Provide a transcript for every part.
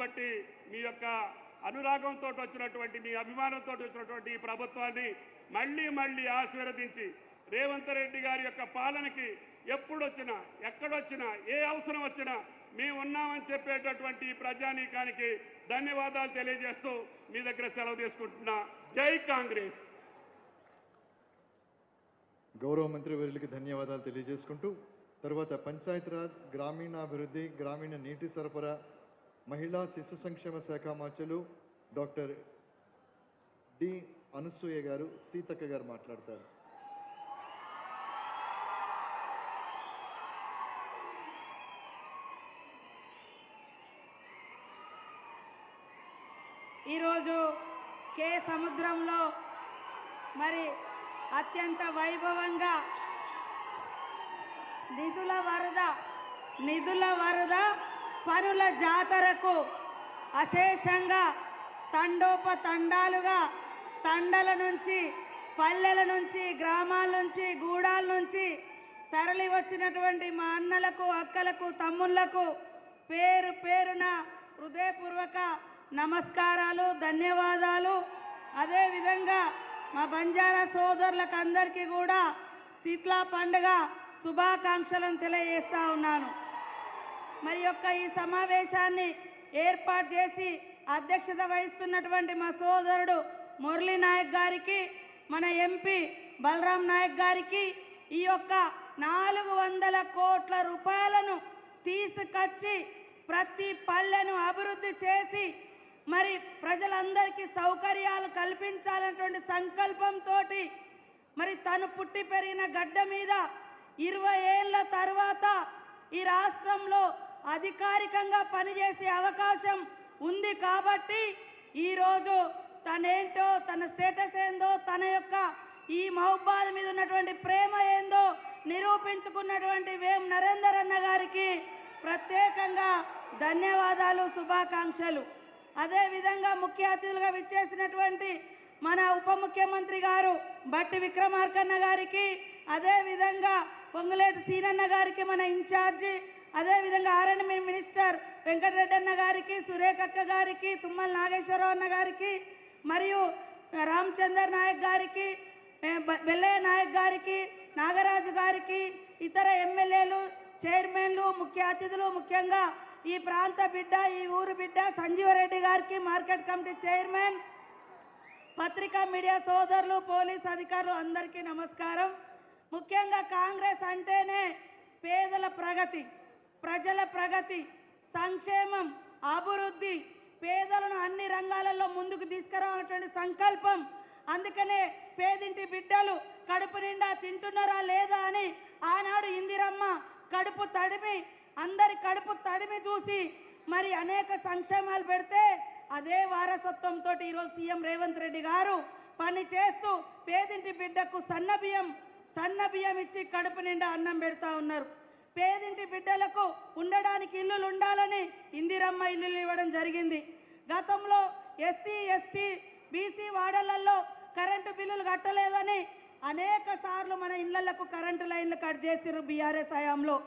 కాబట్టి మీ యొక్క అనురాగంతో వచ్చినటువంటి మీ అభిమానంతో వచ్చినటువంటి ఈ ప్రభుత్వాన్ని మళ్ళీ మళ్ళీ ఆశీర్వదించి రేవంత్ రెడ్డి గారి యొక్క పాలనకి ఎప్పుడొచ్చినా ఎక్కడొచ్చినా ఏ అవసరం వచ్చినా మేము ఉన్నామని చెప్పేటటువంటి ప్రజానీకానికి ధన్యవాదాలు తెలియజేస్తూ మీ దగ్గర సెలవు తీసుకుంటున్నా. జై కాంగ్రెస్. గౌరవ మంత్రి వర్యులకి ధన్యవాదాలు తెలియజేసుకుంటూ తర్వాత పంచాయతీరాజ్, గ్రామీణాభివృద్ధి, గ్రామీణ నీటి సరఫరా, మహిళా శిశు సంక్షేమ శాఖ మంత్రులు డాక్టర్ డి అనసూయ గారు, సీతక్క గారు మాట్లాడతారు. ఈరోజు కే సముద్రంలో మరి అత్యంత వైభవంగా నిధుల వరద పనుల జాతరకు అశేషంగా తండోపతండాలుగా తండల నుంచి, పల్లెల నుంచి, గ్రామాల నుంచి, గూడాల నుంచి తరలి వచ్చినటువంటి మా అన్నలకు, అక్కలకు, తమ్ముళ్లకు పేరు పేరున హృదయపూర్వక నమస్కారాలు, ధన్యవాదాలు. అదేవిధంగా మా బంజారా సోదరులకు అందరికీ కూడా శీతలా పండుగ శుభాకాంక్షలను తెలియజేస్తా ఉన్నాను. మరి యొక్క ఈ సమావేశాన్ని ఏర్పాటు చేసి అధ్యక్షత వహిస్తున్నటువంటి మా సోదరుడు మురళీ నాయక్ గారికి, మన ఎంపీ బలరాం నాయక్ గారికి ఈ యొక్క 400 కోట్ల రూపాయలను తీసుకొచ్చి ప్రతి పల్లెను అభివృద్ధి చేసి మరి ప్రజలందరికీ సౌకర్యాలు కల్పించాలనేటువంటి సంకల్పంతో మరి తను పుట్టి పెరిగిన గడ్డ మీద 20 ఏళ్ల తర్వాత ఈ రాష్ట్రంలో అధికారికంగా పనిచేసే అవకాశం ఉంది కాబట్టి ఈరోజు తనేంటో, తన స్టేటస్ ఏందో, తన యొక్క ఈ మహబూబాద్ మీద ఉన్నటువంటి ప్రేమ ఏందో నిరూపించుకున్నటువంటి వేం నరేందర్ అన్న గారికి ప్రత్యేకంగా ధన్యవాదాలు, శుభాకాంక్షలు. అదేవిధంగా ముఖ్య అతిథులుగా విచ్చేసినటువంటి మన ఉప ముఖ్యమంత్రి గారు బట్టి విక్రమార్కన్న గారికి, అదేవిధంగా పొంగులేటి సీనన్న గారికి మన ఇన్ఛార్జి, అదేవిధంగా ఆర్ఎండ్బి మినిస్టర్ వెంకటరెడ్డి అన్న గారికి, సురేఖక్క గారికి, తుమ్మల నాగేశ్వరరావు అన్న గారికి, మరియు రామచందర్ నాయక్ గారికి, బెల్లయ్య నాయక్ గారికి, నాగరాజు గారికి, ఇతర ఎమ్మెల్యేలు, చైర్మన్లు, ముఖ్య అతిథులు, ముఖ్యంగా ఈ ప్రాంత బిడ్డ, ఈ ఊరు బిడ్డ సంజీవరెడ్డి గారికి, మార్కెట్ కమిటీ చైర్మన్, పత్రికా మీడియా సోదరులు, పోలీస్ అధికారులు అందరికీ నమస్కారం. ముఖ్యంగా కాంగ్రెస్ అంటేనే పేదల ప్రగతి, ప్రజల ప్రగతి, సంక్షేమం, అభివృద్ధి, పేదలను అన్ని రంగాలలో ముందుకు తీసుకురావాలనేటువంటి సంకల్పం. అందుకనే పేదింటి బిడ్డలు కడుపు నిండా తింటున్నారా లేదా అని ఆనాడు ఇందిరమ్మ కడుపు తడిమి, అందరి కడుపు తడిమి చూసి మరి అనేక సంక్షేమాలు పెడితే అదే వారసత్వంతో ఈరోజు సీఎం రేవంత్ రెడ్డి గారు పని చేస్తూ పేదింటి బిడ్డకు సన్న బియ్యం ఇచ్చి కడుపు నిండా అన్నం పెడతా ఉన్నారు. పేదింటి బిడ్డలకు ఉండడానికి ఇల్లులు ఉండాలని ఇందిరమ్మ ఇల్లులు ఇవ్వడం జరిగింది. గతంలో ఎస్సీ, ఎస్టీ, బీసీ వాడలలో కరెంటు బిల్లులు కట్టలేదని అనేక సార్లు మన ఇళ్లకు కరెంటు లైన్లు కట్ చేసిర్రు బీఆర్ఎస్ హయాంలో.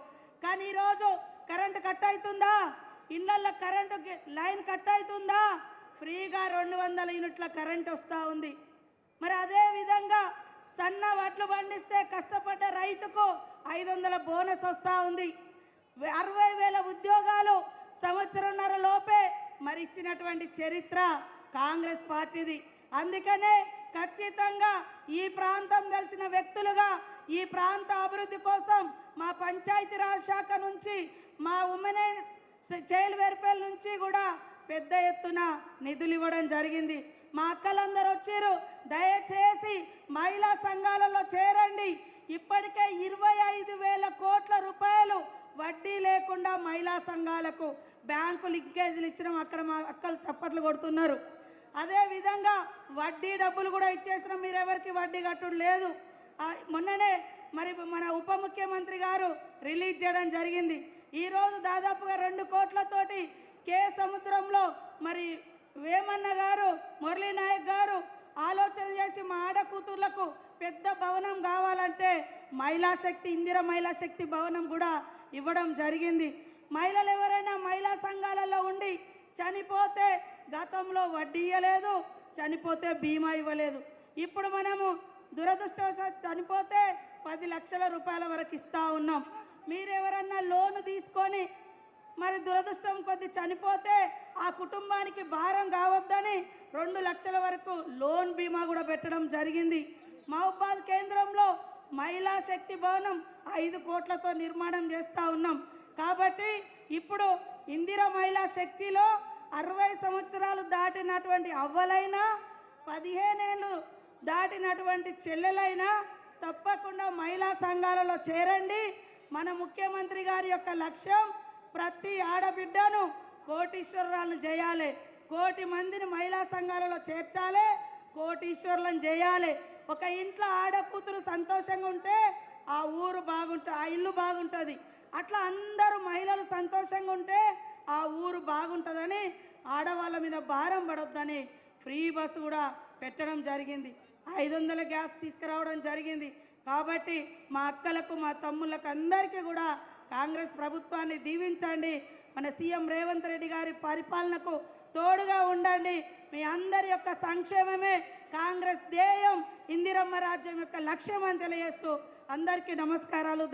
కానీ ఈరోజు కరెంటు కట్ అవుతుందా? ఇళ్లలో కరెంటు లైన్ కట్ అవుతుందా? ఫ్రీగా 200 యూనిట్ల కరెంట్ వస్తూ ఉంది. మరి అదేవిధంగా సన్న వడ్లు పండిస్తే కష్టపడ్డ రైతుకు 500 బోనస్ వస్తూ ఉంది. 60,000 ఉద్యోగాలు సంవత్సరంన్నర లోపే మరి ఇచ్చినటువంటి చరిత్ర కాంగ్రెస్ పార్టీది. అందుకనే ఖచ్చితంగా ఈ ప్రాంతం తెలిసిన వ్యక్తులుగా ఈ ప్రాంత అభివృద్ధి కోసం మా పంచాయతీరాజ్ శాఖ నుంచి, మా ఉమెన్ చైల్డ్ వెల్ఫేర్ నుంచి కూడా పెద్ద ఎత్తున నిధులు ఇవ్వడం జరిగింది. మా అక్కలందరూ వచ్చారు. దయచేసి మహిళా సంఘాలలో చేరండి. ఇప్పటికే 25,000 కోట్ల రూపాయలు వడ్డీ లేకుండా మహిళా సంఘాలకు బ్యాంకు లింకేజీలు ఇచ్చినాం. అక్కడ మా అక్కలు చప్పట్లు కొడుతున్నారు. అదేవిధంగా వడ్డీ డబ్బులు కూడా ఇచ్చేసినాం. మీరు ఎవరికి వడ్డీ కట్టుడు లేదు. మొన్ననే మరి మన ఉప ముఖ్యమంత్రి గారు రిలీజ్ చేయడం జరిగింది. ఈరోజు దాదాపుగా 2 కోట్లతోటి కే సముద్రంలో మరి వేమన్న గారు, మురళీ నాయక్ గారు ఆలోచన చేసి మా ఆడకూతుర్లకు పెద్ద భవనం కావాలంటే మహిళా శక్తి, ఇందిర మహిళా శక్తి భవనం కూడా ఇవ్వడం జరిగింది. మహిళలు ఎవరైనా మహిళా సంఘాలలో ఉండి చనిపోతే గతంలో వడ్డీ ఇవ్వలేదు, చనిపోతే బీమా ఇవ్వలేదు. ఇప్పుడు మనము దురదృష్టవశాత్తు చనిపోతే 10 లక్షల రూపాయల వరకు ఇస్తూ ఉన్నాం. మీరెవరన్నా లోను తీసుకొని మరి దురదృష్టం కొద్ది చనిపోతే ఆ కుటుంబానికి భారం కావద్దని 2 లక్షల వరకు లోన్ బీమా కూడా పెట్టడం జరిగింది. మహబూబాద్ కేంద్రంలో మహిళా శక్తి భవనం 5 కోట్లతో నిర్మాణం చేస్తూ ఉన్నాం. కాబట్టి ఇప్పుడు ఇందిరా మహిళా శక్తిలో 60 సంవత్సరాలు దాటినటువంటి అవ్వలైనా 15 ఏళ్ళు దాటినటువంటి చెల్లెలైనా తప్పకుండా మహిళా సంఘాలలో చేరండి. మన ముఖ్యమంత్రి గారి యొక్క లక్ష్యం ప్రతి ఆడబిడ్డను కోటీశ్వరులను చేయాలి, 1 కోటి మందిని మహిళా సంఘాలలో చేర్చాలి, కోటీశ్వరులను చేయాలి. ఒక ఇంట్లో ఆడకూతురు సంతోషంగా ఉంటే ఆ ఊరు బాగుంటుంది, ఆ ఇల్లు బాగుంటుంది. అట్లా అందరూ మహిళలు సంతోషంగా ఉంటే ఆ ఊరు బాగుంటుందని, ఆడవాళ్ళ మీద భారం పడొద్దని ఫ్రీ బస్సు కూడా పెట్టడం జరిగింది. 500 గ్యాస్ తీసుకురావడం జరిగింది. కాబట్టి మా అక్కలకు మా తమ్ముళ్ళకు అందరికీ కూడా కాంగ్రెస్ ప్రభుత్వాన్ని దీవించండి. మన సీఎం రేవంత్ రెడ్డి గారి పరిపాలనకు తోడుగా ఉండండి. మీ అందరి యొక్క సంక్షేమమే కాంగ్రెస్ ధ్యేయం, ఇందిరమ్మ రాజ్యం యొక్క లక్ష్యం అని తెలియజేస్తూ అందరికీ నమస్కారాలు.